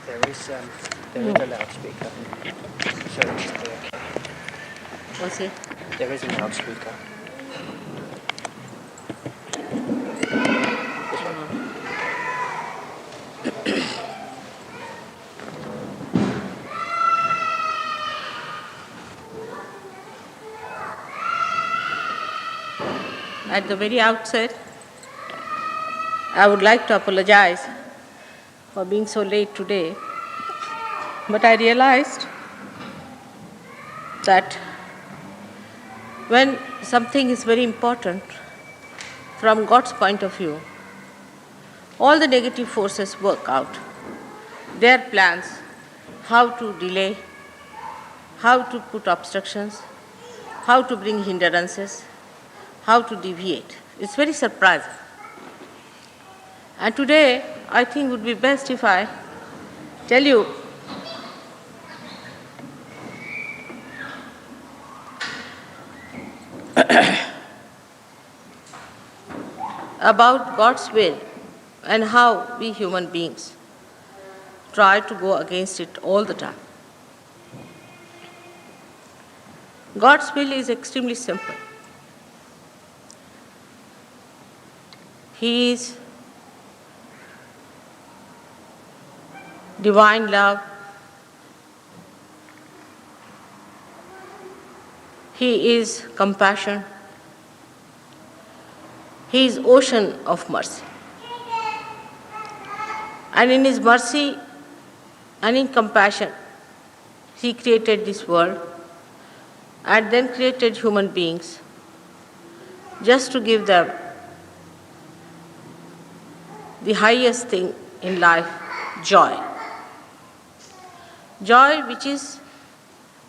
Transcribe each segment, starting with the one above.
There is a loudspeaker. So just okay. What's it? There is a loudspeaker. This one. At the very outset, I would like to apologize for being so late today, but I realized that when something is very important from God's point of view, all the negative forces work out. Their plans, how to delay, how to put obstructions, how to bring hindrances, how to deviate. It's very surprising. And today, I think it would be best if I tell you about God's will and how we human beings try to go against it all the time. God's will is extremely simple. He is divine love. He is compassion. He is ocean of mercy. And in His mercy and in compassion, He created this world and then created human beings just to give them the highest thing in life, joy. Joy which is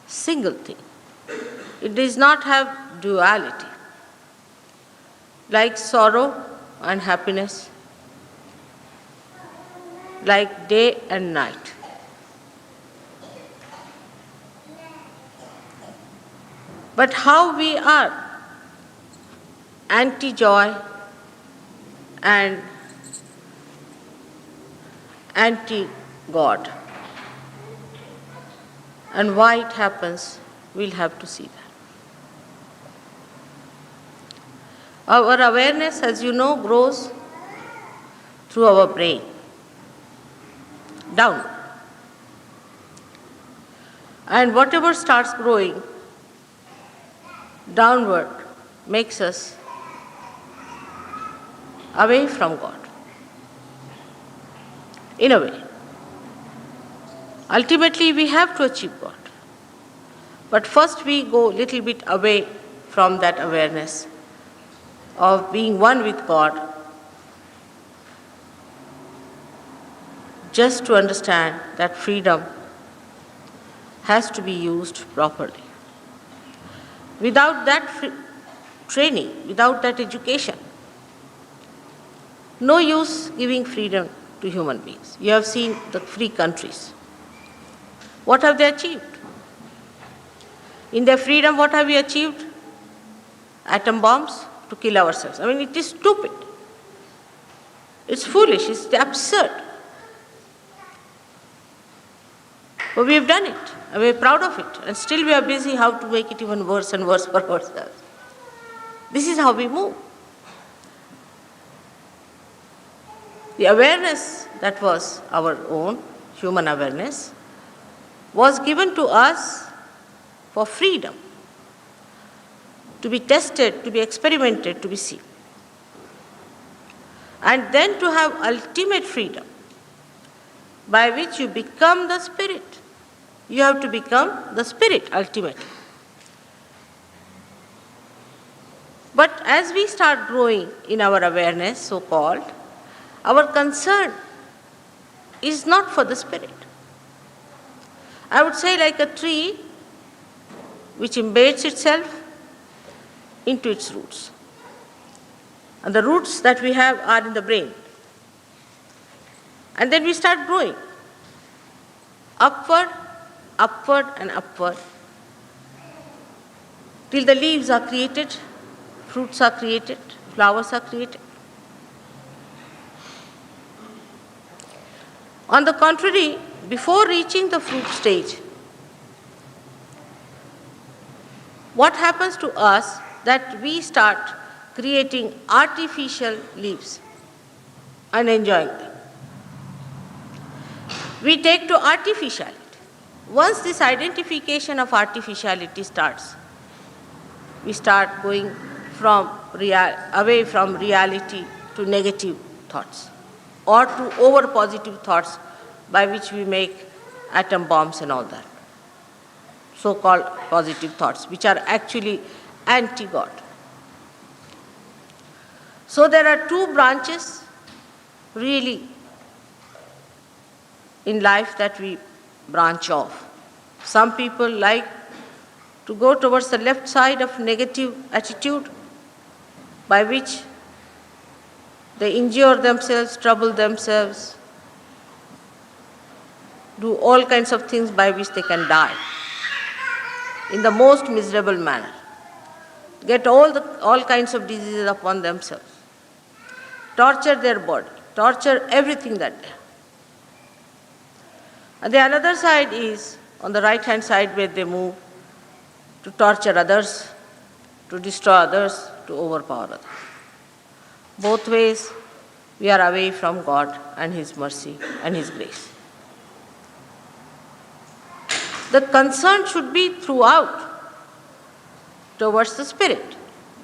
single thing. It does not have duality, like sorrow and happiness, like day and night. But how we are anti-joy and anti-God. And why it happens, we'll have to see that. Our awareness, as you know, grows through our brain, down. And whatever starts growing downward makes us away from God, in a way. Ultimately, we have to achieve God. But first we go a little bit away from that awareness of being one with God, just to understand that freedom has to be used properly. Without that training, without that education, no use giving freedom to human beings. You have seen the free countries. What have they achieved? In their freedom, what have we achieved? Atom bombs to kill ourselves. I mean, it is stupid. It's foolish. It's absurd. But we have done it, and we are proud of it. And still we are busy how to make it even worse and worse for ourselves. This is how we move. The awareness that was our own, human awareness, was given to us for freedom, to be tested, to be experimented, to be seen. And then to have ultimate freedom, by which you become the Spirit. You have to become the Spirit ultimately. But as we start growing in our awareness, so-called, our concern is not for the Spirit. I would say like a tree which embeds itself into its roots. And the roots that we have are in the brain. And then we start growing upward, upward and upward, till the leaves are created, fruits are created, flowers are created. On the contrary, before reaching the fruit stage, what happens to us that we start creating artificial leaves and enjoying them. We take to artificiality. Once this identification of artificiality starts, we start going away from reality to negative thoughts or to over positive thoughts by which we make atom bombs and all that. So-called positive thoughts, which are actually anti-God. So there are two branches really in life that we branch off. Some people like to go towards the left side of negative attitude, by which they injure themselves, trouble themselves, do all kinds of things by which they can die in the most miserable manner, get all kinds of diseases upon themselves, torture their body, torture everything that they have. And the another side is on the right-hand side, where they move to torture others, to destroy others, to overpower others. Both ways, we are away from God and His mercy and His grace. The concern should be throughout towards the Spirit.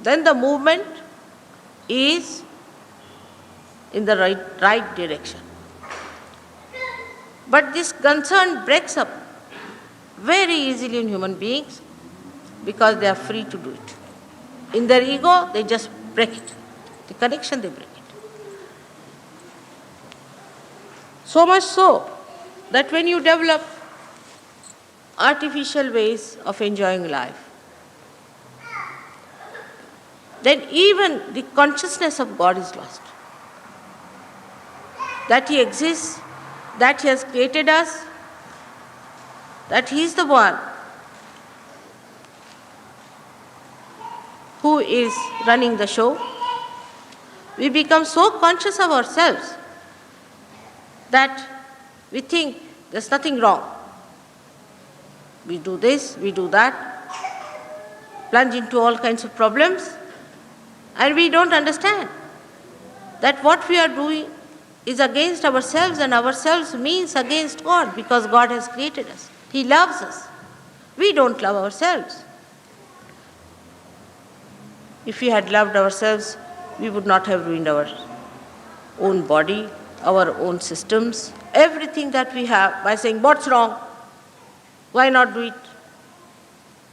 Then the movement is in the right direction. But this concern breaks up very easily in human beings because they are free to do it. In their ego, they just break it. The connection, they break it. So much so that when you develop artificial ways of enjoying life, then even the consciousness of God is lost. That He exists, that He has created us, that He is the one who is running the show. We become so conscious of ourselves that we think there's nothing wrong. We do this, we do that, plunge into all kinds of problems, and we don't understand that what we are doing is against ourselves, and ourselves means against God, because God has created us. He loves us. We don't love ourselves. If we had loved ourselves, we would not have ruined our own body, our own systems, everything that we have, by saying, what's wrong? Why not do it?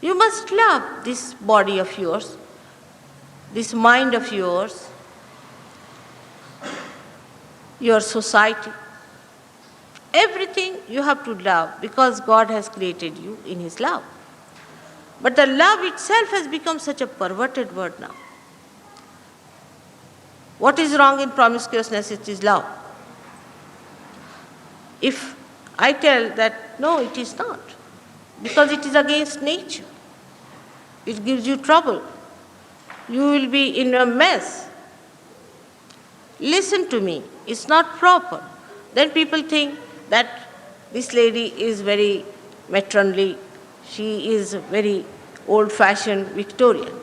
You must love this body of yours, this mind of yours, your society. Everything you have to love because God has created you in His love. But the love itself has become such a perverted word now. What is wrong in promiscuousness? It is love. If I tell that, no, it is not, because it is against nature, it gives you trouble, you will be in a mess. Listen to me, it's not proper. Then people think that this lady is very matronly, she is very old-fashioned Victorian.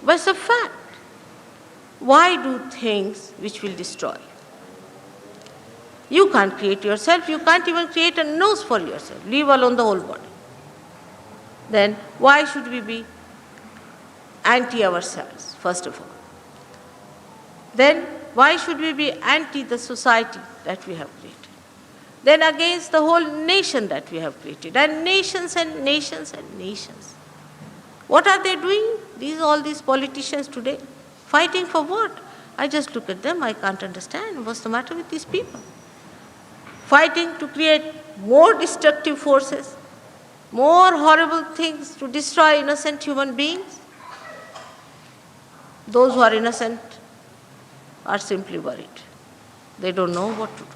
But it's a fact. Why do things which will destroy? You can't create yourself, you can't even create a nose for yourself, leave alone the whole body. Then why should we be anti ourselves, first of all? Then why should we be anti the society that we have created? Then against the whole nation that we have created, and nations and nations and nations. What are they doing? All these politicians today, fighting for what? I just look at them, I can't understand what's the matter with these people. Fighting to create more destructive forces, more horrible things to destroy innocent human beings. Those who are innocent are simply worried. They don't know what to do.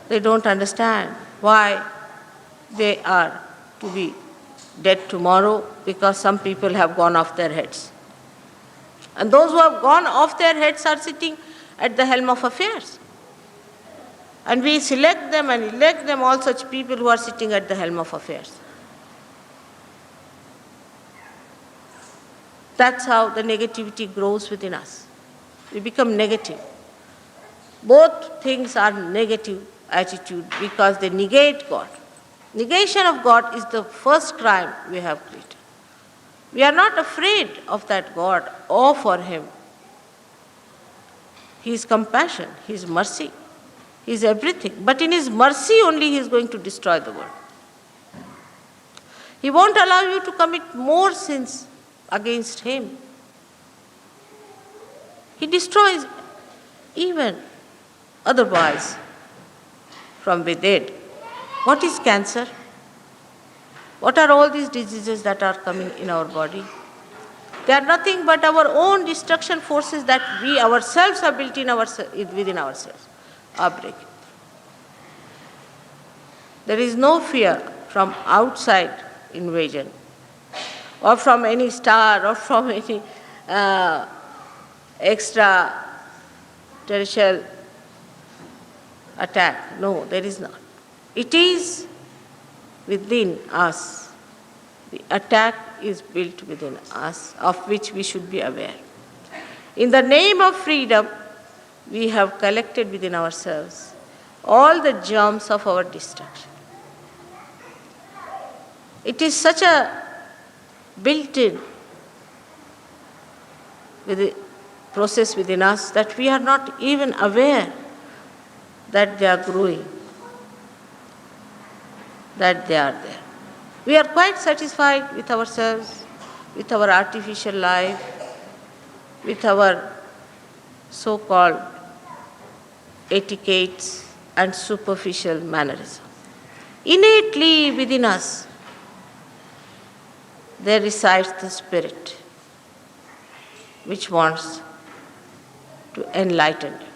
They don't understand why they are to be dead tomorrow, because some people have gone off their heads. And those who have gone off their heads are sitting at the helm of affairs. And we select them and elect them, all such people who are sitting at the helm of affairs. That's how the negativity grows within us. We become negative. Both things are negative attitude because they negate God. Negation of God is the first crime we have created. We are not afraid of that God or for Him. His compassion, His mercy, His everything. But in His mercy only He is going to destroy the world. He won't allow you to commit more sins against Him. He destroys even otherwise from within. What is cancer? What are all these diseases that are coming in our body? They are nothing but our own destruction forces that we ourselves have built within ourselves are breaking. There is no fear from outside invasion or from any star or from any extraterrestrial attack. No, there is not. It is within us. The attack is built within us, of which we should be aware. In the name of freedom, we have collected within ourselves all the germs of our destruction. It is such a built-in process within us that we are not even aware that they are growing, that they are there. We are quite satisfied with ourselves, with our artificial life, with our so-called etiquettes and superficial mannerism. Innately within us, there resides the spirit which wants to enlighten you,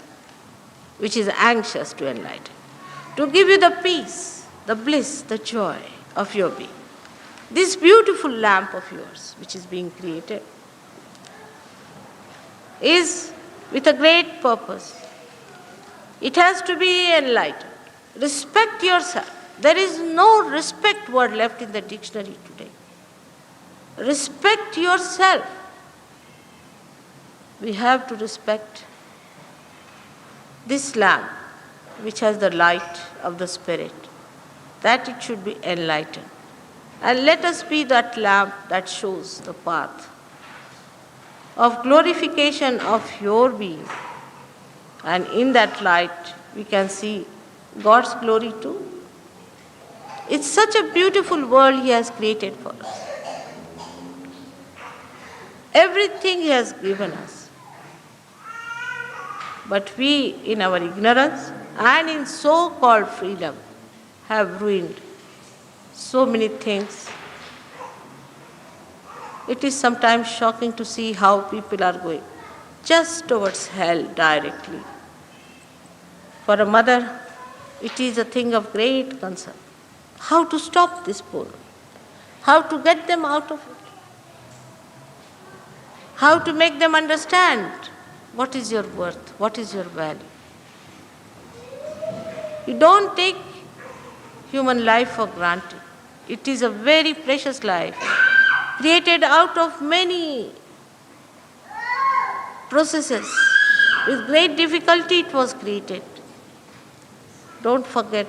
which is anxious to enlighten, to give you the peace, the bliss, the joy of your being. This beautiful lamp of yours, which is being created, is with a great purpose. It has to be enlightened. Respect yourself. There is no respect word left in the dictionary today. Respect yourself. We have to respect this lamp, which has the light of the Spirit, that it should be enlightened. And let us be that lamp that shows the path of glorification of your being. And in that light, we can see God's glory too. It's such a beautiful world He has created for us. Everything He has given us. But we, in our ignorance and in so-called freedom, have ruined so many things. It is sometimes shocking to see how people are going just towards hell directly. For a mother, it is a thing of great concern. How to stop this poor? How to get them out of it? How to make them understand what is your worth, what is your value. You don't take human life for granted. It is a very precious life, created out of many processes. With great difficulty it was created. Don't forget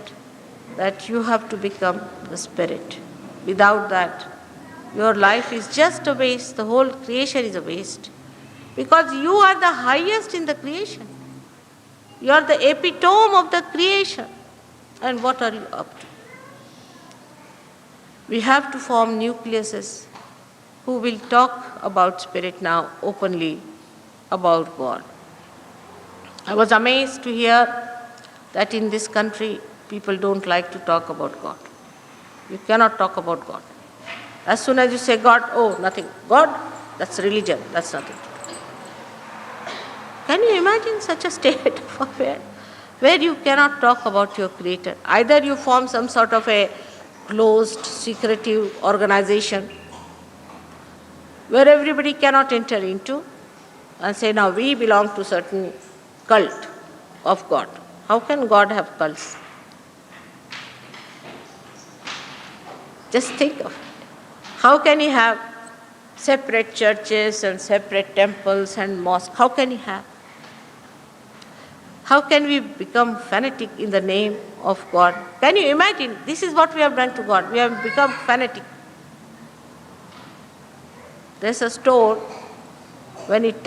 that you have to become the Spirit. Without that, your life is just a waste. The whole creation is a waste. Because you are the highest in the creation. You are the epitome of the creation. And what are you up to? We have to form nucleuses who will talk about Spirit now openly, about God. I was amazed to hear that in this country, people don't like to talk about God. You cannot talk about God. As soon as you say God, oh, nothing. God, that's religion, that's nothing. Can you imagine such a state of affairs where you cannot talk about your Creator? Either you form some sort of a closed, secretive organization where everybody cannot enter into and say, now we belong to certain cult of God. How can God have cults? Just think of it. How can He have separate churches and separate temples and mosques? How can He have? How can we become fanatic in the name of God? Can you imagine? This is what we have done to God. We have become fanatic. There's a stone, when it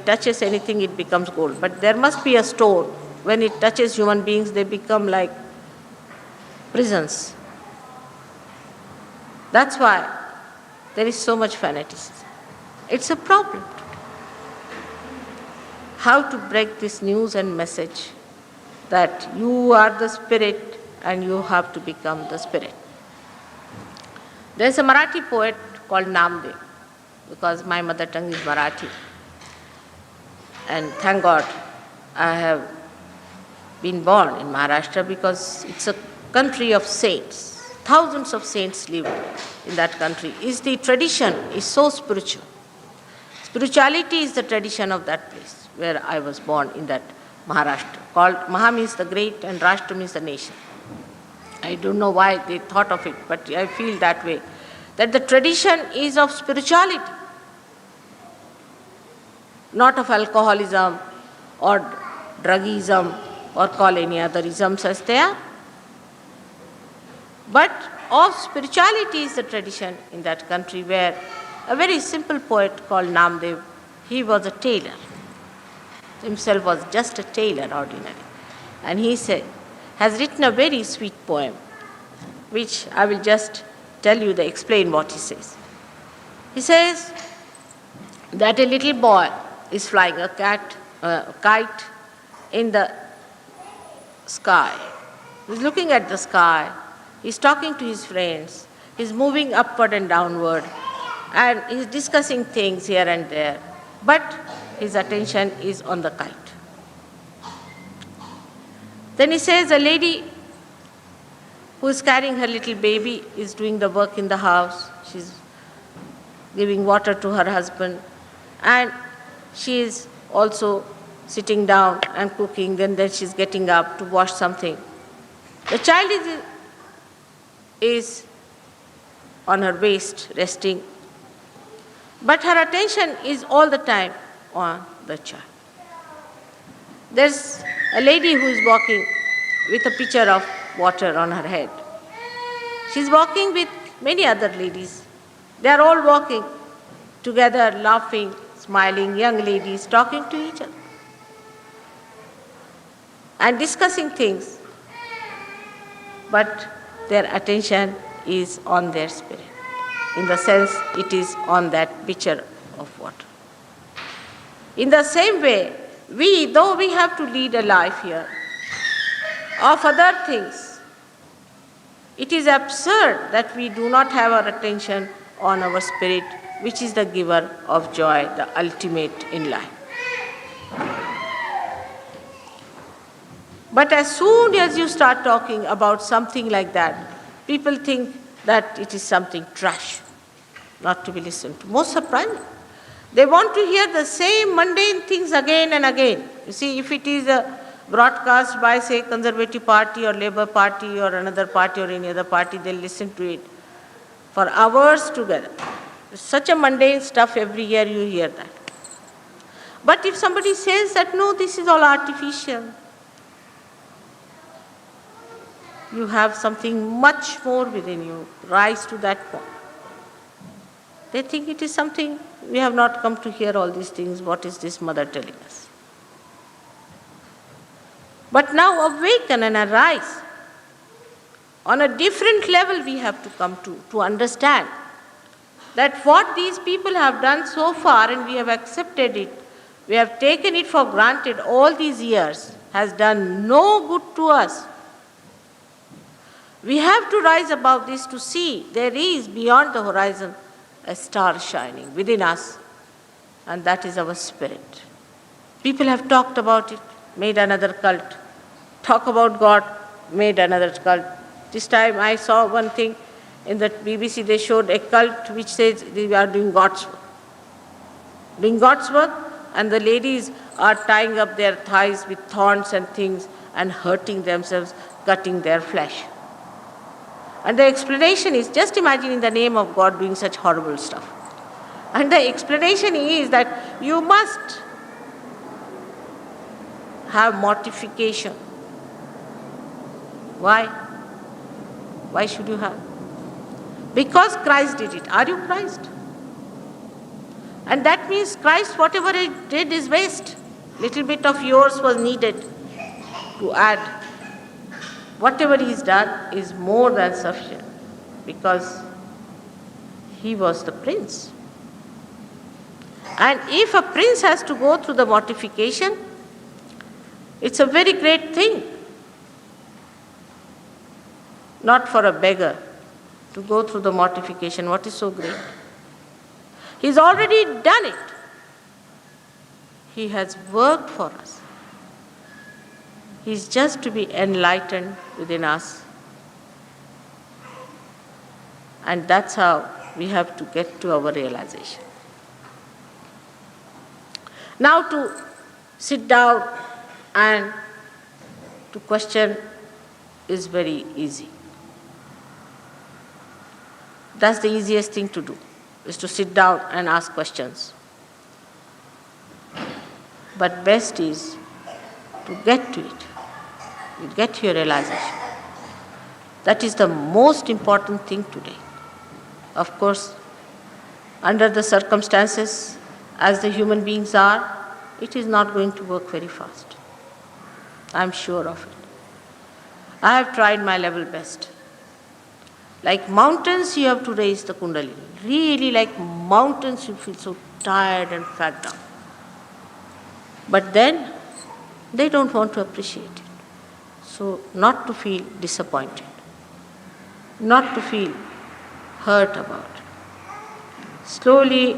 touches anything, it becomes gold. But there must be a stone. When it touches human beings, they become like prisons. That's why there is so much fanaticism. It's a problem. How to break this news and message that you are the spirit and you have to become the spirit. There's a Marathi poet called Namdev, because my mother tongue is Marathi. And thank God I have been born in Maharashtra, because it's a country of saints. Thousands of saints live in that country. The tradition is so spiritual. Spirituality is the tradition of that place where I was born, in that Maharashtra. Called Maha means the great and Rashtra means the nation. I don't know why they thought of it, but I feel that way. That the tradition is of spirituality, not of alcoholism or druggism or call any other isms as they are. But of spirituality is the tradition in that country, where a very simple poet called Namdev, he was a tailor. Himself was just a tailor, ordinary. And he has written a very sweet poem, which I will just explain what he says. He says that a little boy is flying a kite in the sky. He's looking at the sky. He's talking to his friends. He's moving upward and downward. And he's discussing things here and there. But his attention is on the kite. Then he says a lady who is carrying her little baby is doing the work in the house. She's giving water to her husband. And she is also sitting down and cooking. Then she's getting up to wash something. The child is on her waist, resting. But her attention is all the time on the child. There's a lady who is walking with a pitcher of water on her head. She's walking with many other ladies. They are all walking together, laughing, smiling, young ladies, talking to each other and discussing things. But their attention is on their spirit. In the sense, it is on that pitcher of water. In the same way, though we have to lead a life here of other things, it is absurd that we do not have our attention on our spirit, which is the giver of joy, the ultimate in life. But as soon as you start talking about something like that, people think that it is something trash, not to be listened to. Most surprising. They want to hear the same mundane things again and again. You see, if it is a broadcast by, say, Conservative Party or Labour Party or another party or any other party, they'll listen to it for hours together. Such a mundane stuff, every year you hear that. But if somebody says that, no, this is all artificial, you have something much more within you, rise to that point. They think it is something, we have not come to hear all these things, what is this mother telling us? But now awaken and arise. On a different level we have to come to understand that what these people have done so far, and we have accepted it, we have taken it for granted all these years, has done no good to us. We have to rise above this to see there is beyond the horizon a star shining within us, and that is our spirit. People have talked about it, made another cult. Talk about God, made another cult. This time I saw one thing in the BBC, they showed a cult which says they are doing God's work. Doing God's work, and the ladies are tying up their thighs with thorns and things and hurting themselves, cutting their flesh. And the explanation is, just imagine in the name of God doing such horrible stuff. And the explanation is that you must have mortification. Why? Why should you have? Because Christ did it. Are you Christ? And that means Christ, whatever he did is waste. Little bit of yours was needed to add. Whatever he's done is more than sufficient, because he was the prince. And if a prince has to go through the mortification, it's a very great thing. Not for a beggar to go through the mortification. What is so great? He's already done it. He has worked for us. He's just to be enlightened within us. And that's how we have to get to our realization. Now to sit down and to question is very easy. That's the easiest thing to do, is to sit down and ask questions. But best is to get to it. You get to your realization. That is the most important thing today. Of course, under the circumstances, as the human beings are, it is not going to work very fast. I'm sure of it. I have tried my level best. Like mountains, you have to raise the Kundalini. Really, like mountains, you feel so tired and fagged out. But then, they don't want to appreciate it. So, not to feel disappointed, not to feel hurt about it. Slowly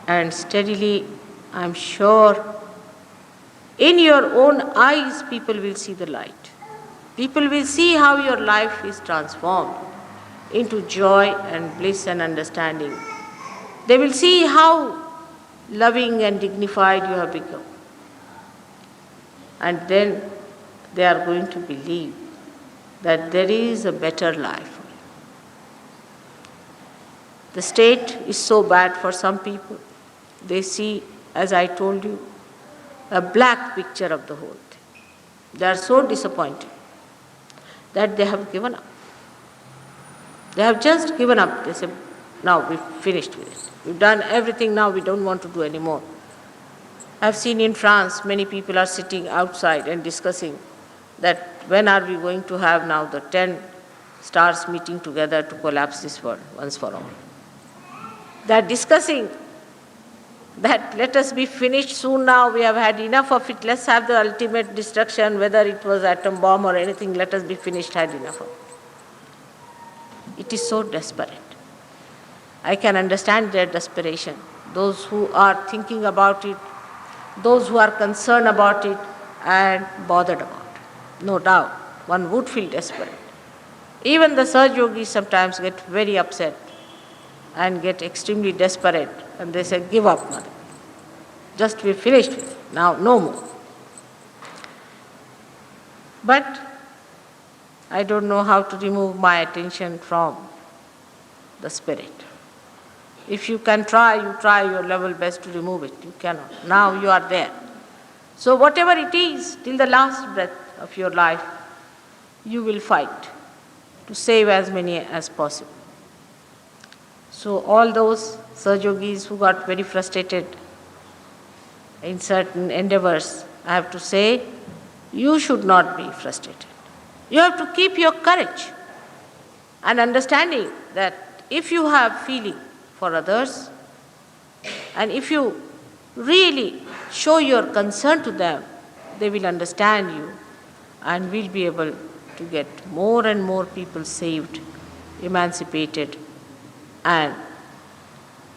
and steadily, I'm sure, in your own eyes, people will see the light. People will see how your life is transformed into joy and bliss and understanding. They will see how loving and dignified you have become. And then they are going to believe that there is a better life. The state is so bad for some people. They see, as I told you, a black picture of the whole thing. They are so disappointed that they have given up. They have just given up. They say, now we've finished with it. We've done everything, now we don't want to do any more. I've seen in France, many people are sitting outside and discussing that when are we going to have now the 10 stars meeting together to collapse this world once for all. They are discussing that let us be finished soon now, we have had enough of it, let's have the ultimate destruction, whether it was atom bomb or anything, let us be finished, had enough of it. It is so desperate. I can understand their desperation. Those who are thinking about it, those who are concerned about it and bothered about it. No doubt, one would feel desperate. Even the Sahajayogis sometimes get very upset and get extremely desperate, and they say, give up, mother. Just we finished with it. Now, no more. But I don't know how to remove my attention from the spirit. If you can try, you try your level best to remove it. You cannot. Now you are there. So whatever it is, till the last breath of your life, you will fight to save as many as possible. So all those Sahajogis who got very frustrated in certain endeavors, I have to say, you should not be frustrated. You have to keep your courage and understanding that if you have feeling for others and if you really show your concern to them, they will understand you and will be able to get more and more people saved, emancipated, and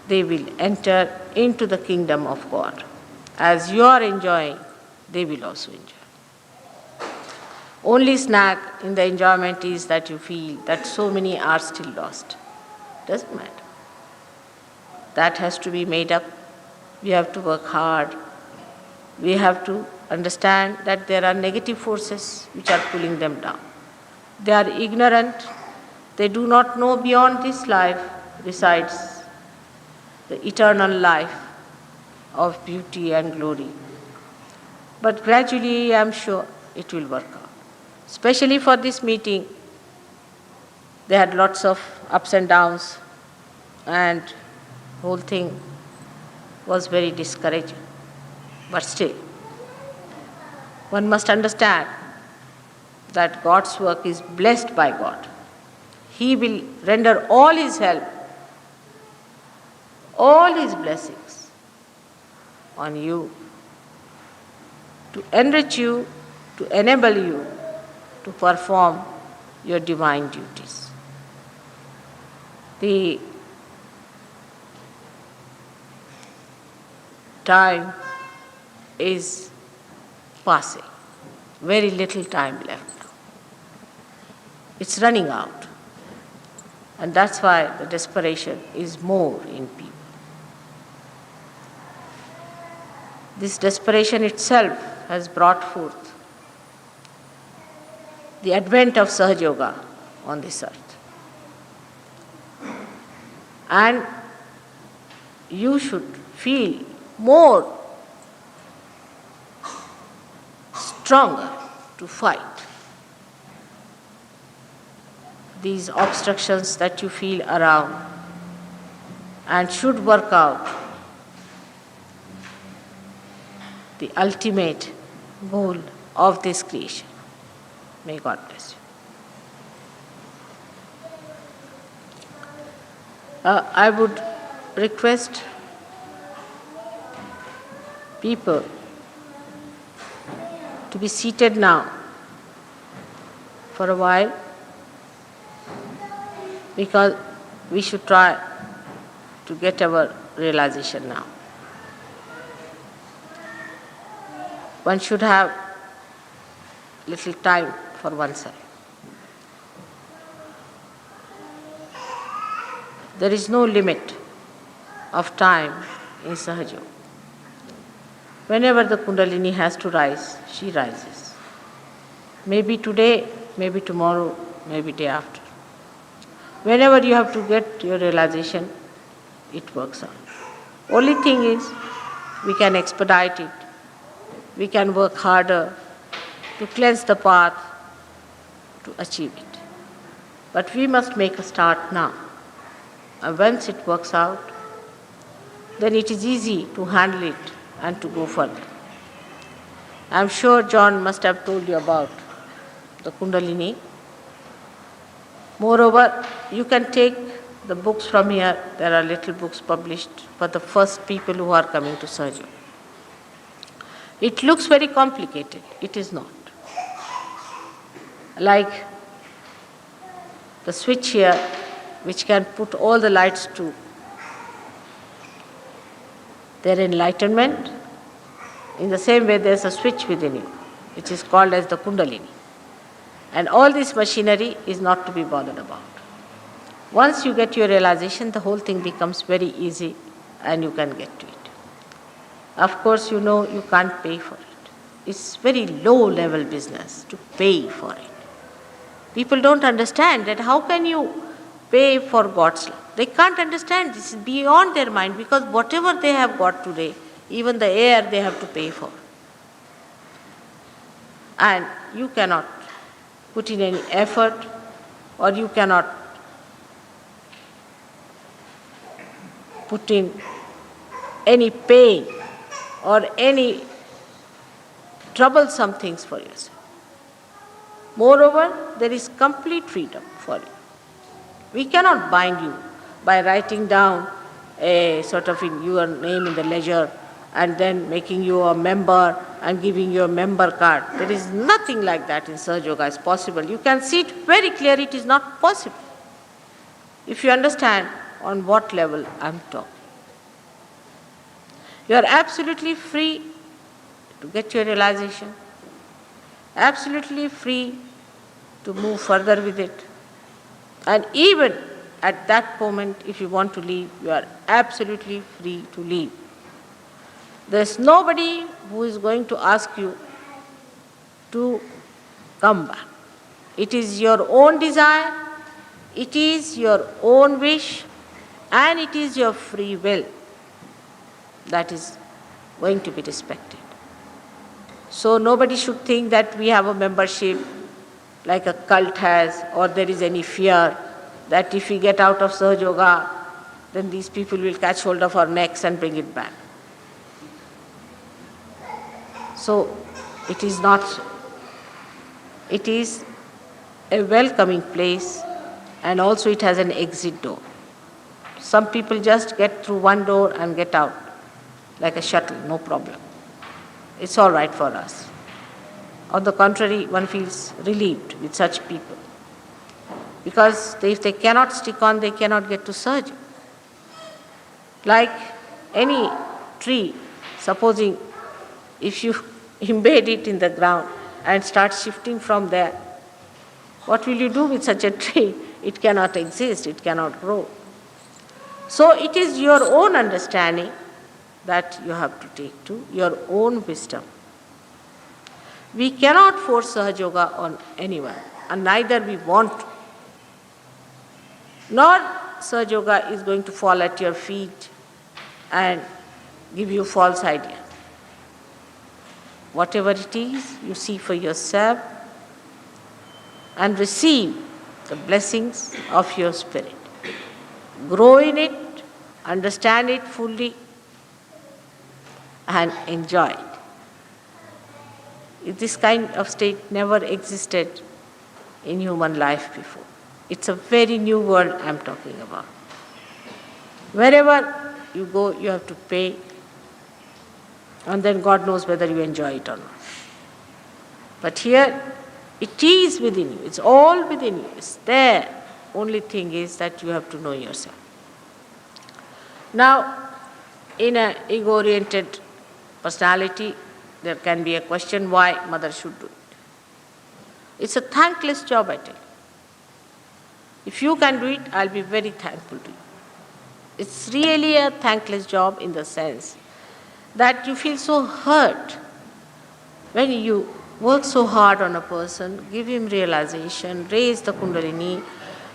they will enter into the kingdom of God. As you are enjoying, they will also enjoy. Only snag in the enjoyment is that you feel that so many are still lost. Doesn't matter. That has to be made up. We have to work hard. We have to understand that there are negative forces which are pulling them down. They are ignorant. They do not know beyond this life resides the eternal life of beauty and glory. But gradually, I am sure it will work out. Especially for this meeting, they had lots of ups and downs, and the whole thing was very discouraging. But still, one must understand that God's work is blessed by God. He will render all His help, all His blessings on you to enrich you, to enable you to perform your divine duties. The time is passing. Very little time left now. It's running out. And that's why the desperation is more in people. This desperation itself has brought forth the advent of Sahajayoga on this earth. And you should feel more stronger to fight these obstructions that you feel around, and should work out the ultimate goal of this creation. May God bless you. I would request people to be seated now for a while, because we should try to get our realization now. One should have little time for oneself. There is no limit of time in Sahajayoga. Whenever the Kundalini has to rise, she rises. Maybe today, maybe tomorrow, maybe day after. Whenever you have to get your realization, it works out. Only thing is, we can expedite it. We can work harder to cleanse the path, to achieve it. But we must make a start now. And once it works out, then it is easy to handle it and to go further. I am sure John must have told you about the Kundalini. Moreover, you can take the books from here. There are little books published for the first people who are coming to Sahajayoga. It looks very complicated. It is not. Like the switch here, which can put all the lights to their enlightenment, in the same way there is a switch within you, which is called as the Kundalini. And all this machinery is not to be bothered about. Once you get your realization, the whole thing becomes very easy and you can get to it. Of course, you know you can't pay for it. It's very low-level business to pay for it. People don't understand that how can you pay for God's love. They can't understand. This is beyond their mind, because whatever they have got today, even the air they have to pay for. And you cannot put in any effort, or you cannot put in any pain or any troublesome things for yourself. Moreover, there is complete freedom for you. We cannot bind you by writing down a sort of your name in the ledger and then making you a member and giving you a member card. There is nothing like that in Sahajayoga is possible. You can see it very clearly, it is not possible. If you understand on what level I am talking. You are absolutely free to get your realization, absolutely free to move further with it. And even at that moment, if you want to leave, you are absolutely free to leave. There's nobody who is going to ask you to come back. It is your own desire, it is your own wish, and it is your free will that is going to be respected. So nobody should think that we have a membership like a cult has, or there is any fear that if we get out of Sahajayoga, then these people will catch hold of our necks and bring it back. So it is not so. It is a welcoming place, and also it has an exit door. Some people just get through one door and get out like a shuttle, no problem. It's all right for us. On the contrary, one feels relieved with such people, because if they cannot stick on, they cannot get to Sahaja. Like any tree, supposing if you embed it in the ground and start shifting from there, what will you do with such a tree? It cannot exist, it cannot grow. So it is your own understanding that you have to take to, your own wisdom. We cannot force Sahajayoga on anyone, and neither we want to. Nor Sahajayoga is going to fall at your feet and give you false ideas. Whatever it is, you see for yourself and receive the blessings of your spirit. Grow in it, understand it fully, and enjoy it. This kind of state never existed in human life before. It's a very new world I'm talking about. Wherever you go, you have to pay, and then God knows whether you enjoy it or not. But here, it is within you. It's all within you. It's there. Only thing is that you have to know yourself. Now, in an ego-oriented personality, there can be a question why mother should do it. It's a thankless job, I tell you. If you can do it, I'll be very thankful to you. It's really a thankless job in the sense that you feel so hurt when you work so hard on a person, give him realization, raise the kundalini,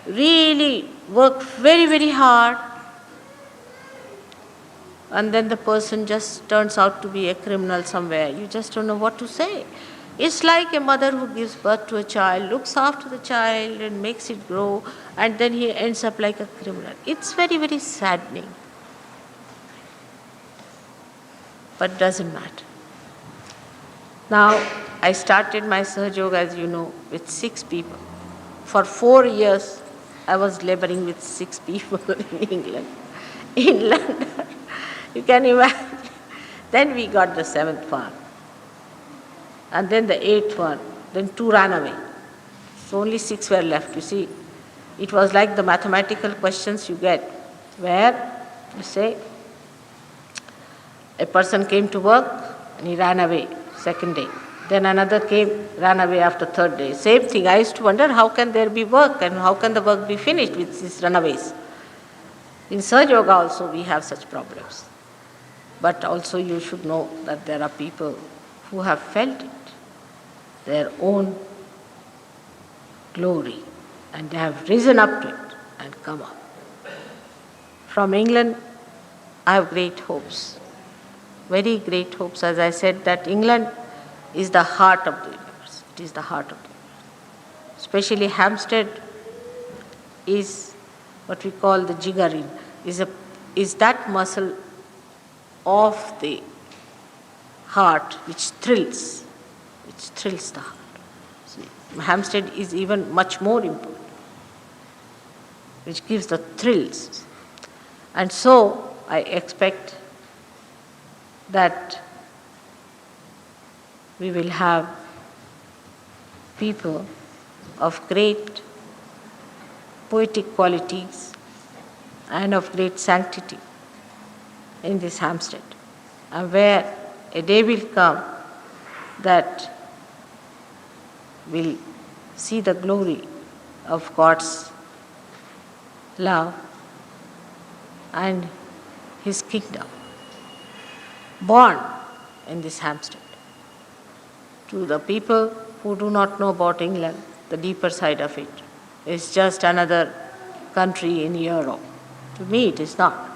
really work very, very hard, and then the person just turns out to be a criminal somewhere. You just don't know what to say. It's like a mother who gives birth to a child, looks after the child and makes it grow, and then he ends up like a criminal. It's very, very saddening. But doesn't matter. Now, I started my Sahajayoga, as you know, with 6 people. For 4 years, I was laboring with 6 people in England, in London. You can imagine. Then we got the 7th one, and then the 8th one, then 2 ran away. So only 6 were left. You see, it was like the mathematical questions you get, where you say, a person came to work and he ran away second day. Then another came, ran away after 3rd day. Same thing. I used to wonder, how can there be work and how can the work be finished with these runaways? In Sahajayoga also we have such problems. But also you should know that there are people who have felt it, their own glory, and they have risen up to it and come up. From England, I have great hopes, very great hopes. As I said, that England is the heart of the universe. It is the heart of the universe. Especially Hampstead is what we call the jigarin, is that muscle of the heart which thrills the heart. See, Hampstead is even much more important, which gives the thrills. And so I expect that we will have people of great poetic qualities and of great sanctity in this Hampstead, and where a day will come that will see the glory of God's love and His kingdom. born in this Hampstead. To the people who do not know about England, the deeper side of it is just another country in Europe. To me, it is not.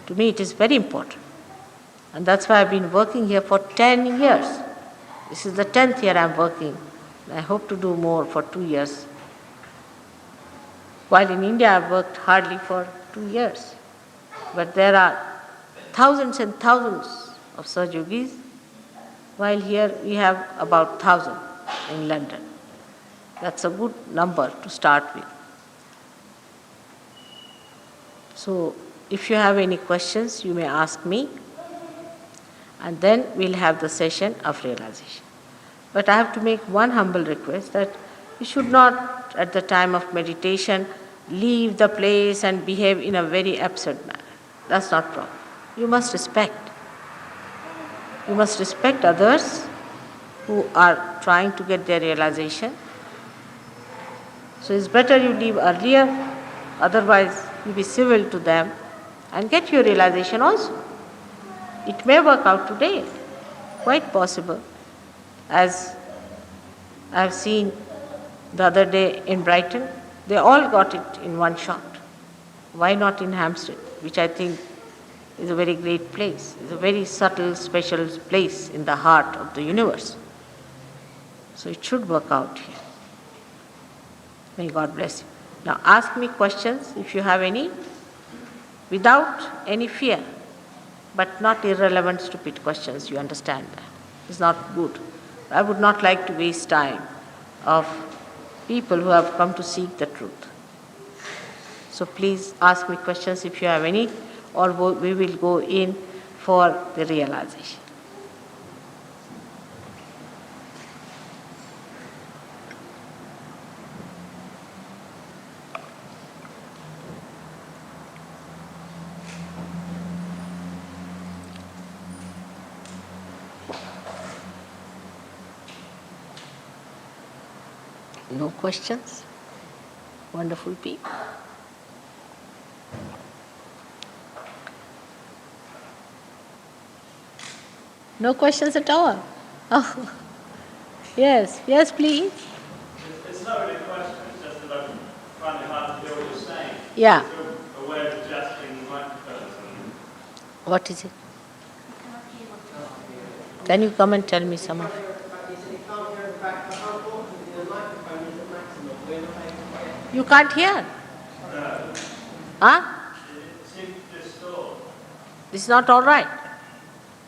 To me, it is very important. And that's why I've been working here for 10 years. This is the 10th year I'm working. I hope to do more for 2 years. While in India, I've worked hardly for 2 years. But there are thousands and thousands of Sahajogis, while here we have about 1,000 in London. That's a good number to start with. So, if you have any questions, you may ask me, and then we'll have the session of realization. But I have to make one humble request that you should not, at the time of meditation, leave the place and behave in a very absurd manner. That's not proper. You must respect. You must respect others who are trying to get their realization. So it's better you leave earlier, otherwise you be civil to them and get your realization also. It may work out today, quite possible. As I have seen the other day in Brighton, they all got it in one shot. Why not in Hampstead, which I think is a very great place. It's a very subtle, special place in the heart of the universe. So it should work out here. May God bless you. Now ask me questions if you have any, without any fear, but not irrelevant, stupid questions. You understand that. It's not good. I would not like to waste time of people who have come to seek the truth. So please ask me questions if you have any, or we will go in for the realization. No questions? Wonderful people. No questions at all? Oh. Yes, yes, please. It's not really a question, it's just that I'm finding it hard to hear what you're saying. Yeah. It's a way of adjusting the microphones. What is it? Can you come and tell me some of it? You can't hear? Huh? It seems to distort. This is not all right.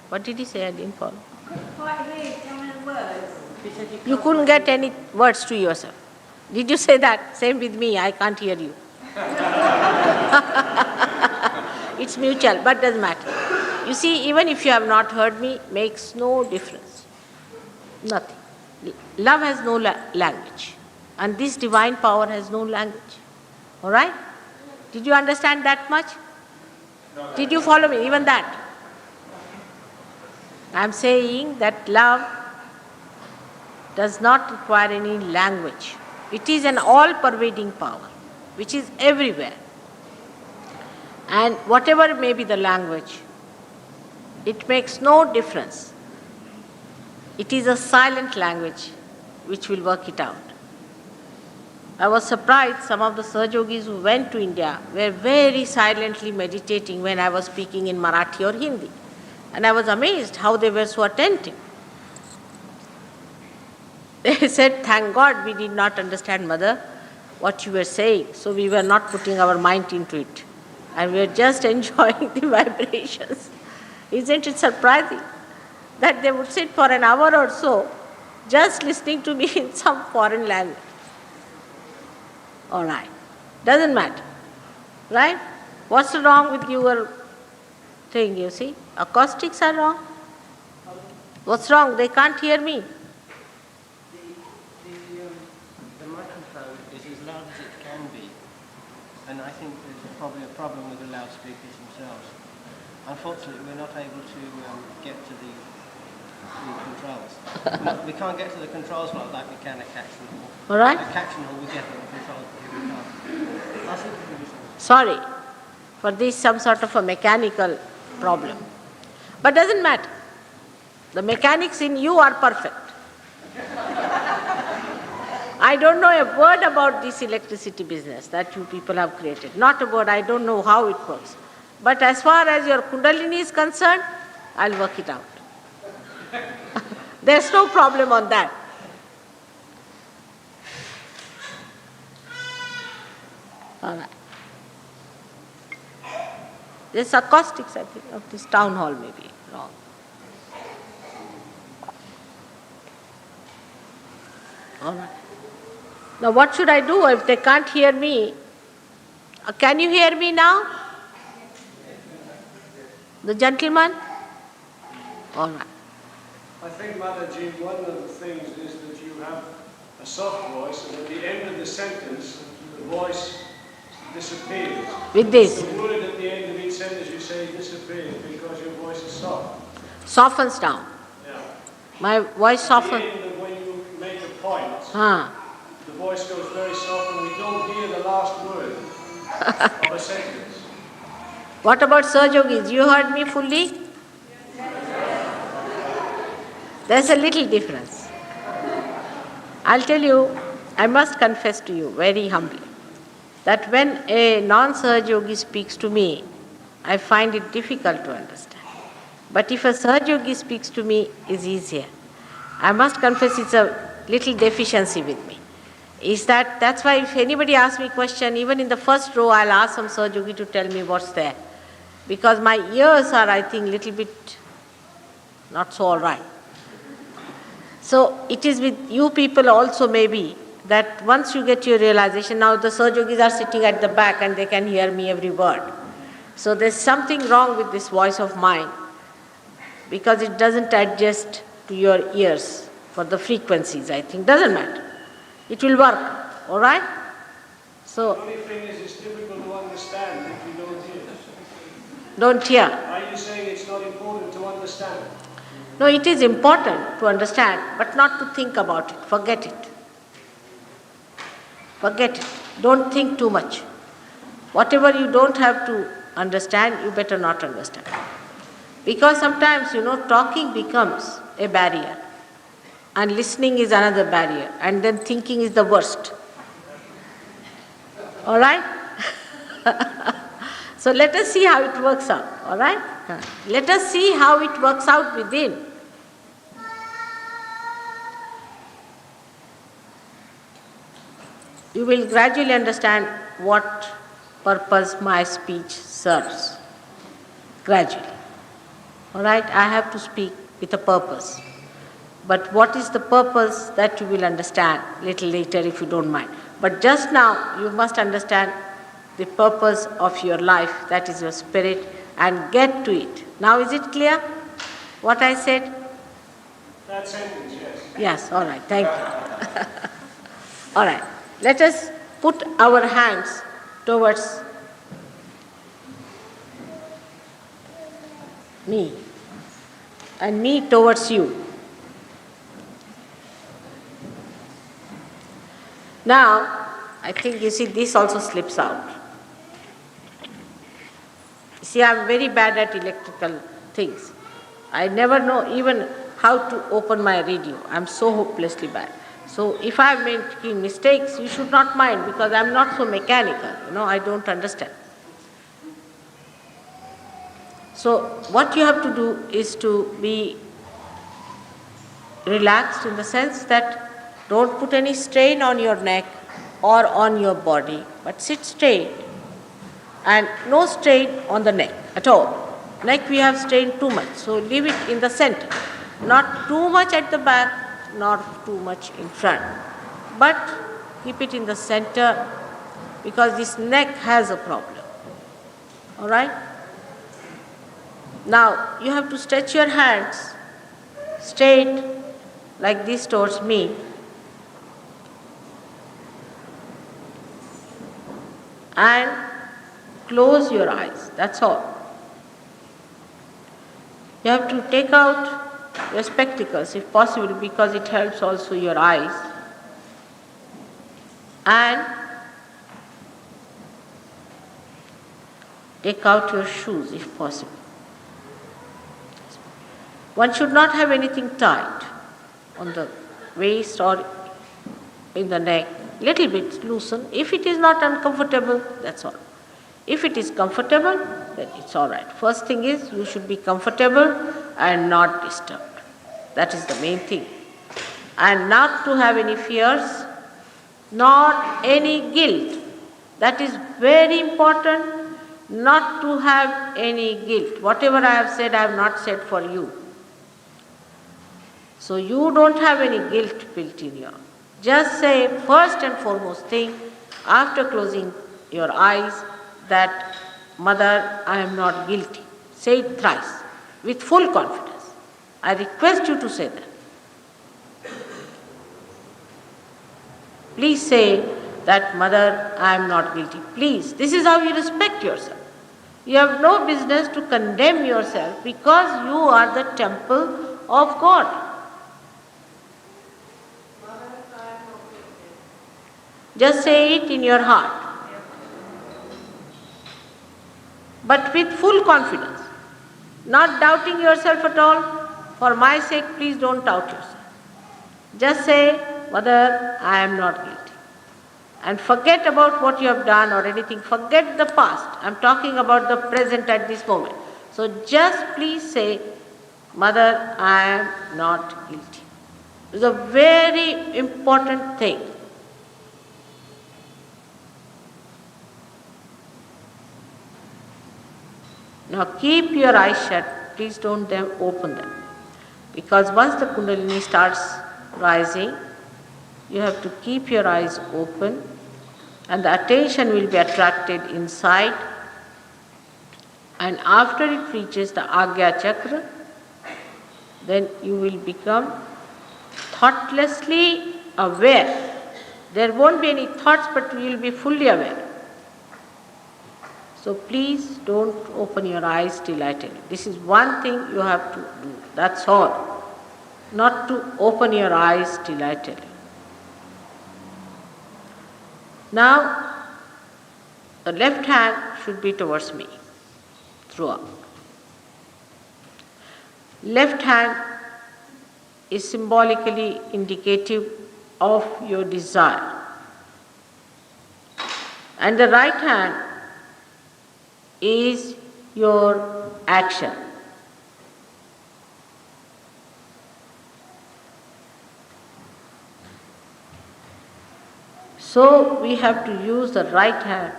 What did he say? I didn't follow. You couldn't get any words to yourself. Did you say that? Same with me, I can't hear you. It's mutual, but doesn't matter. You see, even if you have not heard me, makes no difference. Nothing. Love has no language. And this divine power has no language. All right? Did you understand that much? Did you follow me? Even that? I am saying that love does not require any language. It is an all-pervading power, which is everywhere. And whatever may be the language, it makes no difference. It is a silent language which will work it out. I was surprised some of the Sahajogis who went to India were very silently meditating when I was speaking in Marathi or Hindi. And I was amazed how they were so attentive. They said, "Thank God we did not understand, Mother, what you were saying, so we were not putting our mind into it. And we were just enjoying the vibrations." Isn't it surprising that they would sit for an hour or so just listening to me in some foreign language? All right. Doesn't matter. Right? What's wrong with your thing, you see? Acoustics are wrong. What's wrong? They can't hear me. The microphone is as loud as it can be, and I think there's probably a problem with the loudspeakers themselves. Unfortunately, we're not able to get to the controls. We can't get to the controls like we can at Caxton Hall. All right? At Caxton Hall, we get the controls, but here we can't. I think we can do something. Sorry for this, some sort of a mechanical problem. But doesn't matter. The mechanics in you are perfect. I don't know a word about this electricity business that you people have created. Not a word, I don't know how it works. But as far as your Kundalini is concerned, I'll work it out. There's no problem on that. All right. There's acoustics, I think, of this town hall may be wrong. All right. Now what should I do if they can't hear me? Can you hear me now? The gentleman? All right. I think, Mataji, one of the things is that you have a soft voice, and at the end of the sentence, the voice disappears. With this. The word at the end of each sentence you say disappears because your voice is soft. Softens down. Yeah. My voice softens. At the end of when you make a point, Ah. the voice goes very soft and we don't hear the last word of a sentence. What about Sahajogis? You heard me fully? There's a little difference. I'll tell you, I must confess to you very humbly, that when a non-Sahajogi speaks to me, I find it difficult to understand. But if a Sahajogi speaks to me, it's easier. I must confess it's a little deficiency with me. That's why if anybody asks me a question, even in the first row, I'll ask some Sahajogi to tell me what's there. Because my ears are, I think, little bit not so all right. So it is with you people also maybe that once you get your realization, now the Sahajogis are sitting at the back and they can hear me every word. So there's something wrong with this voice of mine because it doesn't adjust to your ears for the frequencies, I think. Doesn't matter. It will work, all right? So, The only thing is it's difficult to understand if you don't hear. Don't hear. Are you saying it's not important to understand? No, it is important to understand, but not to think about it. Forget it. Forget it. Don't think too much. Whatever you don't have to understand, you better not understand. Because sometimes, talking becomes a barrier. And listening is another barrier. And then thinking is the worst. All right? So let us see how it works out. All right? Let us see how it works out within. You will gradually understand what purpose my speech serves. Gradually. All right? I have to speak with a purpose. But what is the purpose, that you will understand little later if you don't mind. But just now, you must understand the purpose of your life, that is your spirit, and get to it. Now is it clear what I said? That sentence, yes. Yes, all right, thank you. All right, let us put our hands towards me and me towards you. Now, I think you see this also slips out. See, I'm very bad at electrical things. I never know even how to open my radio. I'm so hopelessly bad. So if I'm making mistakes, you should not mind because I'm not so mechanical. I don't understand. So what you have to do is to be relaxed in the sense that don't put any strain on your neck or on your body, but sit straight and no strain on the neck at all. Neck we have strained too much, so leave it in the center. Not too much at the back, not too much in front, but keep it in the center because this neck has a problem. All right? Now you have to stretch your hands straight like this towards me. And close your eyes, that's all. You have to take out your spectacles if possible because it helps also your eyes. And take out your shoes if possible. One should not have anything tight on the waist or in the neck. Little bit loosen. If it is not uncomfortable, that's all. If it is comfortable, then it's all right. First thing is you should be comfortable and not disturbed. That is the main thing. And not to have any fears, not any guilt. That is very important, not to have any guilt. Whatever I have said, I have not said for you. So you don't have any guilt built in you. Just say first and foremost thing, after closing your eyes, that Mother, I am not guilty. Say it thrice with full confidence. I request you to say that. Please say that, Mother, I am not guilty. Please, this is how you respect yourself. You have no business to condemn yourself because you are the temple of God. Just say it in your heart. But with full confidence, not doubting yourself at all. For my sake, please don't doubt yourself. Just say, Mother, I am not guilty. And forget about what you have done or anything. Forget the past. I am talking about the present at this moment. So just please say, Mother, I am not guilty. It's a very important thing. Now keep your eyes shut, please don't open them. Because once the Kundalini starts rising, you have to keep your eyes open and the attention will be attracted inside. And after it reaches the Agya Chakra, then you will become thoughtlessly aware. There won't be any thoughts, but you will be fully aware. So please don't open your eyes till I tell you. This is one thing you have to do. That's all. Not to open your eyes till I tell you. Now, the left hand should be towards me throughout. Left hand is symbolically indicative of your desire. And the right hand is your action. So we have to use the right hand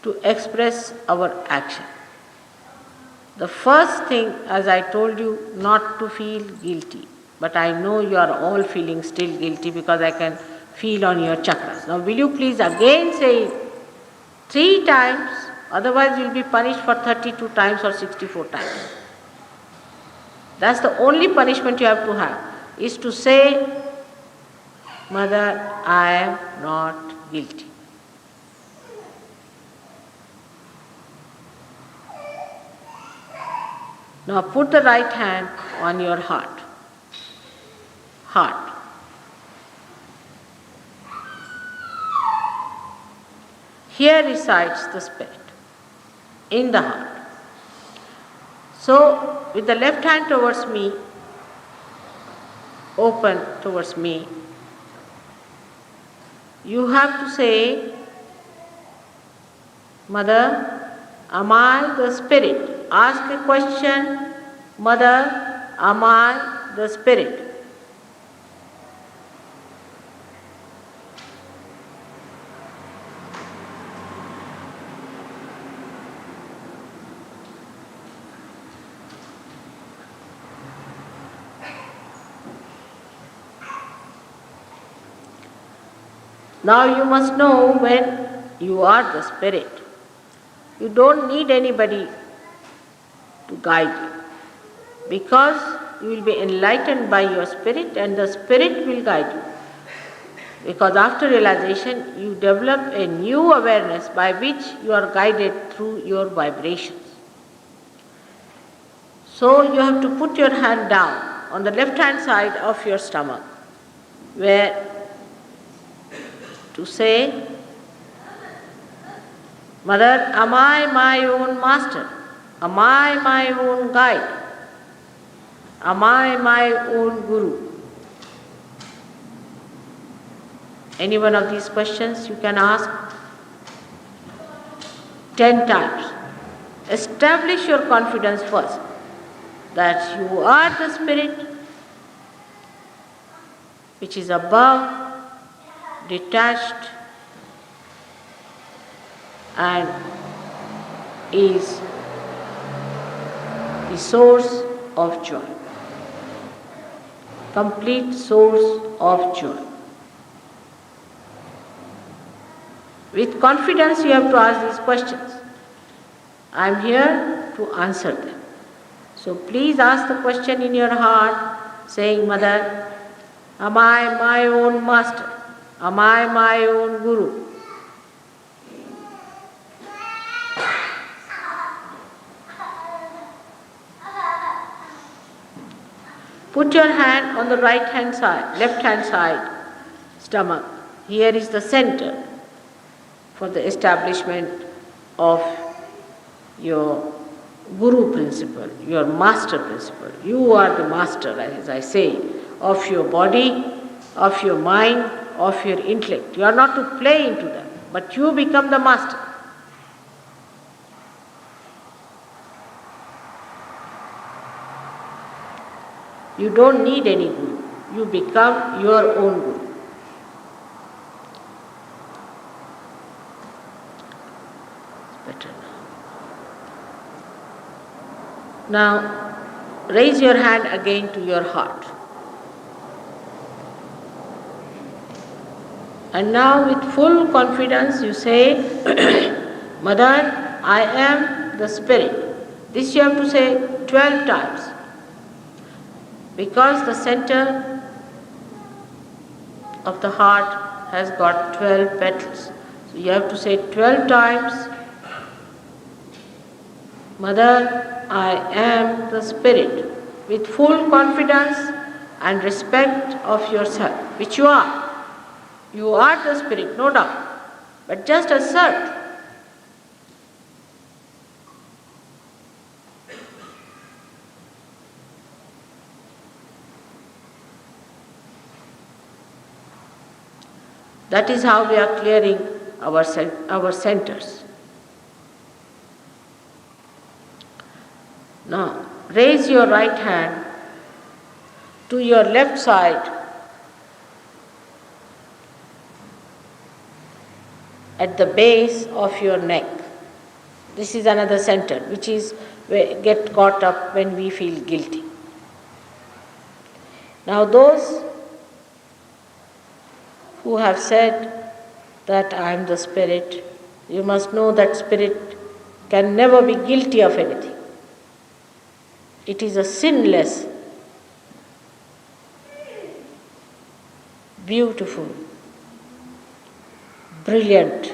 to express our action. The first thing, as I told you, not to feel guilty. But I know you are all feeling still guilty because I can feel on your chakras. Now will you please again say it 3 times, otherwise you will be punished for 32 times or 64 times. That's the only punishment you have to have, is to say, Mother, I am not guilty. Now put the right hand on your heart. Heart. Here resides the Spirit, in the heart. So, with the left hand towards me, open towards me, you have to say, Mother, am I the Spirit? Ask a question, Mother, am I the Spirit? Now you must know when you are the Spirit. You don't need anybody to guide you, because you will be enlightened by your Spirit and the Spirit will guide you. Because after realization, you develop a new awareness by which you are guided through your vibrations. So you have to put your hand down on the left hand side of your stomach, where to say, Mother, am I my own master? Am I my own guide? Am I my own guru? Any one of these questions you can ask 10 times. Establish your confidence first that you are the spirit which is above, detached, and is the source of joy, complete source of joy. With confidence you have to ask these questions. I am here to answer them. So please ask the question in your heart, saying, Mother, am I my own master? Am I my own guru? Put your hand on the right hand side, left hand side, stomach. Here is the center for the establishment of your guru principle, your master principle. You are the master, as I say, of your body, of your mind, of your intellect. You are not to play into them, but you become the master. You don't need any guru. You become your own guru. It's better now. Now, raise your hand again to your heart. And now with full confidence you say, Mother, I am the spirit. This you have to say 12 times. Because the center of the heart has got 12 petals. So you have to say 12 times, Mother, I am the spirit, with full confidence and respect of yourself, which you are. You are the spirit, no doubt. But just assert. That is how we are clearing our centers. Now, raise your right hand to your left side at the base of your neck. This is another center, which is get caught up when we feel guilty. Now, those who have said that I am the spirit, you must know that spirit can never be guilty of anything. It is a sinless, beautiful, brilliant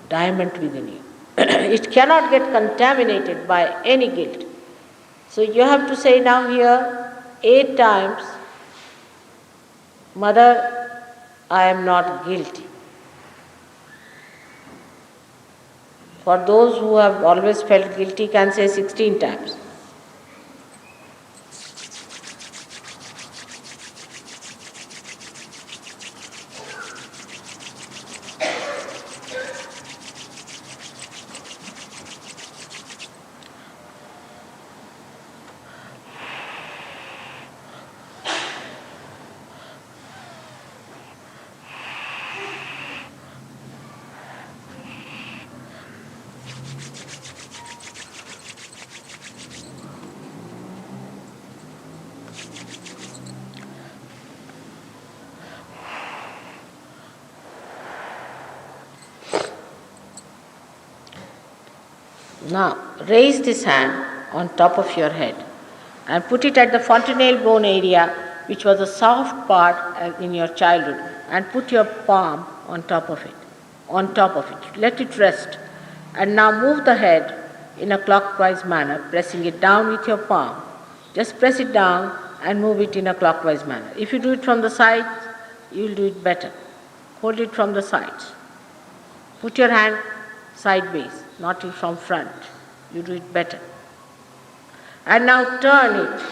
diamond within you. It cannot get contaminated by any guilt. So you have to say now here 8 times, Mother, I am not guilty. For those who have always felt guilty can say 16 times. Now, raise this hand on top of your head and put it at the fontanelle bone area, which was a soft part in your childhood, and put your palm on top of it. Let it rest. And now move the head in a clockwise manner, pressing it down with your palm. Just press it down and move it in a clockwise manner. If you do it from the sides, you will do it better. Hold it from the sides. Put your hand sideways, not from front. You do it better. And now turn it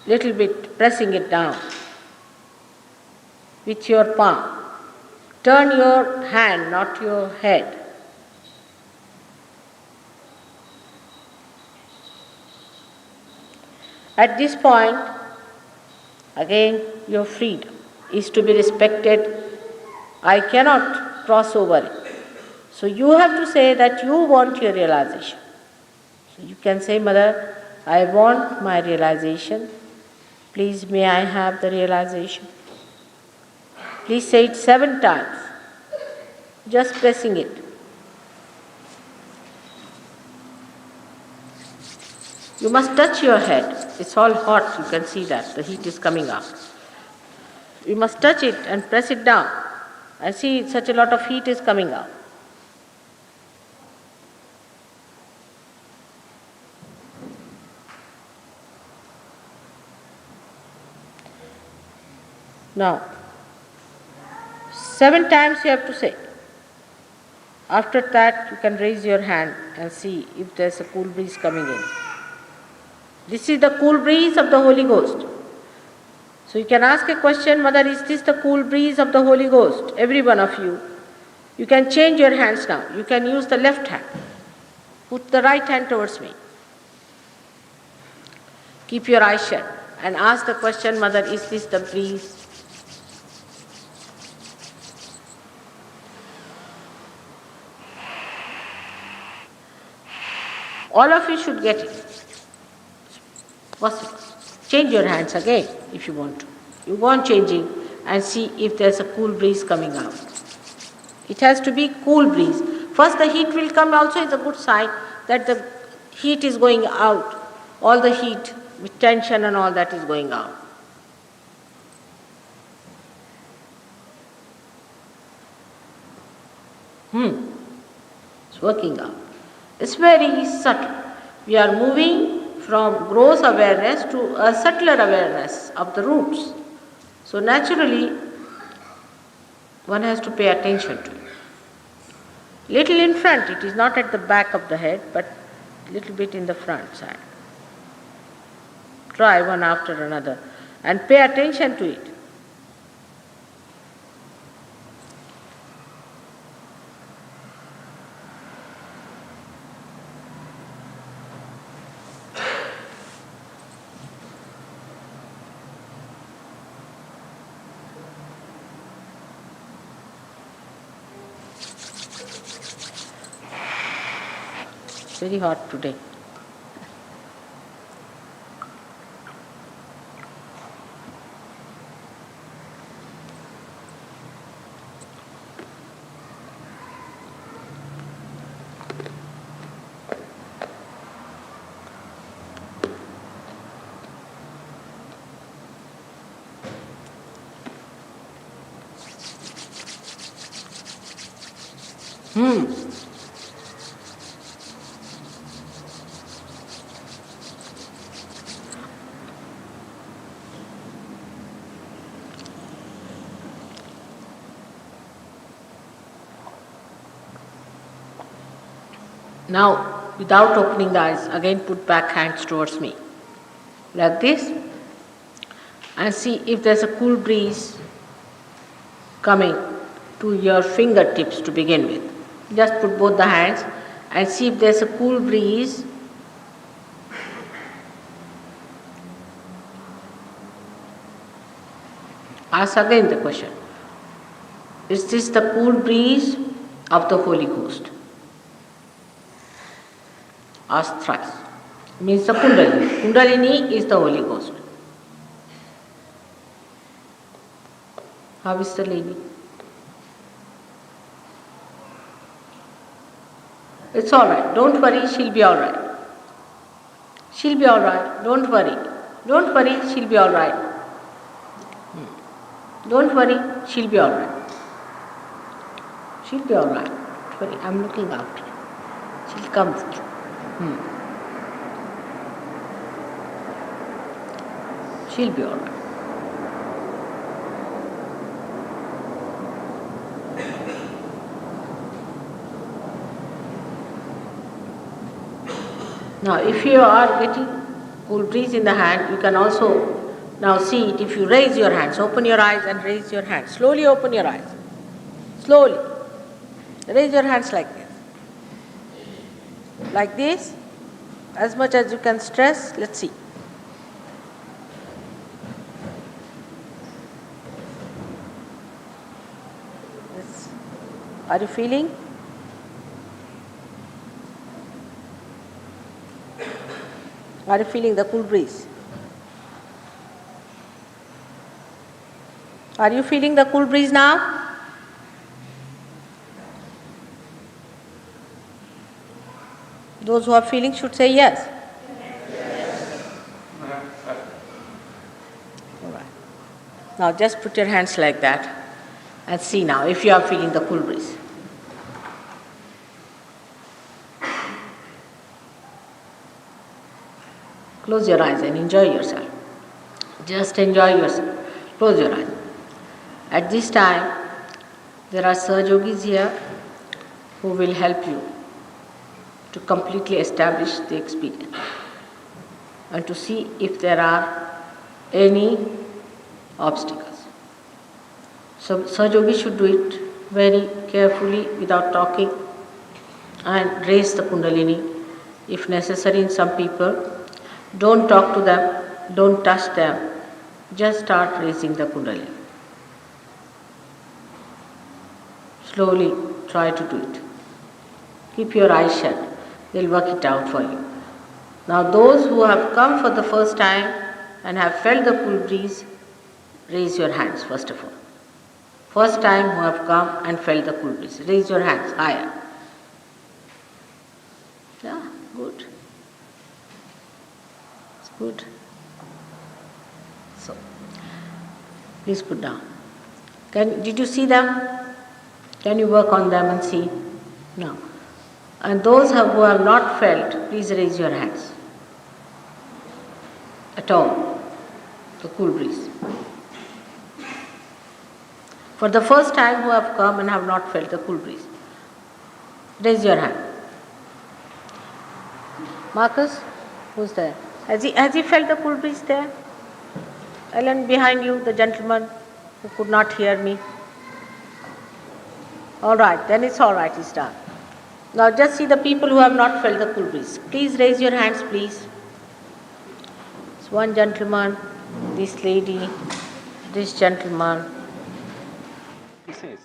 little bit pressing it down with your palm. Turn your hand, not your head. At this point, again, your freedom is to be respected. I cannot cross over it. So you have to say that you want your realization. So you can say, Mother, I want my realization. Please, may I have the realization? Please say it 7 times, just pressing it. You must touch your head. It's all hot, you can see that. The heat is coming up. You must touch it and press it down. I see such a lot of heat is coming out. Now, 7 times you have to say. After that, you can raise your hand and see if there's a cool breeze coming in. This is the cool breeze of the Holy Ghost. So you can ask a question, Mother, is this the cool breeze of the Holy Ghost? Every one of you. You can change your hands now. You can use the left hand. Put the right hand towards me. Keep your eyes shut and ask the question, Mother, is this the breeze? All of you should get it. Possible. Change your hands again if you want to. You go on changing and see if there's a cool breeze coming out. It has to be cool breeze. First the heat will come also is a good sign that the heat is going out. All the heat with tension and all that is going out. It's working out. It's very subtle. We are moving from gross awareness to a subtler awareness of the roots. So naturally, one has to pay attention to it. Little in front, it is not at the back of the head, but little bit in the front side. Try one after another and pay attention to it. Very hot today. Now, without opening the eyes, again put back hands towards me, like this, and see if there's a cool breeze coming to your fingertips to begin with. Just put both the hands and see if there's a cool breeze. Ask again the question, is this the cool breeze of the Holy Ghost? Ask thrice. Means the Kundalini. Kundalini is the Holy Ghost. How is the lady? It's all right. Don't worry, she'll be all right. She'll be all right. Don't worry. Don't worry, she'll be all right. Don't worry, she'll be all right. She'll be all right. Don't worry, I'm looking after her. She'll come through. She'll be all right. Now, if you are getting cool breeze in the hand, you can also Now see it, if you raise your hands, open your eyes and raise your hands. Slowly open your eyes. Slowly. Raise your hands like this. Like this. As much as you can stress, let's see. Yes. Are you feeling? Are you feeling the cool breeze? Are you feeling the cool breeze now? Those who are feeling should say yes. All right. Now just put your hands like that and see now if you are feeling the cool breeze. Close your eyes and enjoy yourself. Just enjoy yourself. Close your eyes. At this time, there are Sahajogis here who will help you to completely establish the experience and to see if there are any obstacles. So Sahajayogi should do it very carefully without talking and raise the Kundalini. If necessary in some people, don't talk to them, don't touch them, just start raising the Kundalini. Slowly try to do it. Keep your eyes shut. They'll work it out for you. Now those who have come for the first time and have felt the cool breeze, raise your hands first of all. First time who have come and felt the cool breeze, raise your hands higher. Yeah, good. It's good. So, please put down. Did you see them? Can you work on them and see? No. And those who have not felt, please raise your hands. At all. The cool breeze. For the first time who have come and have not felt the cool breeze, raise your hand. Marcus, who's there? Has he felt the cool breeze there? Ellen, behind you, the gentleman who could not hear me. All right, then it's all right, it's done. Now just see the people who have not felt the cool breeze. Please raise your hands, please. It's one gentleman, this lady, this gentleman. He says,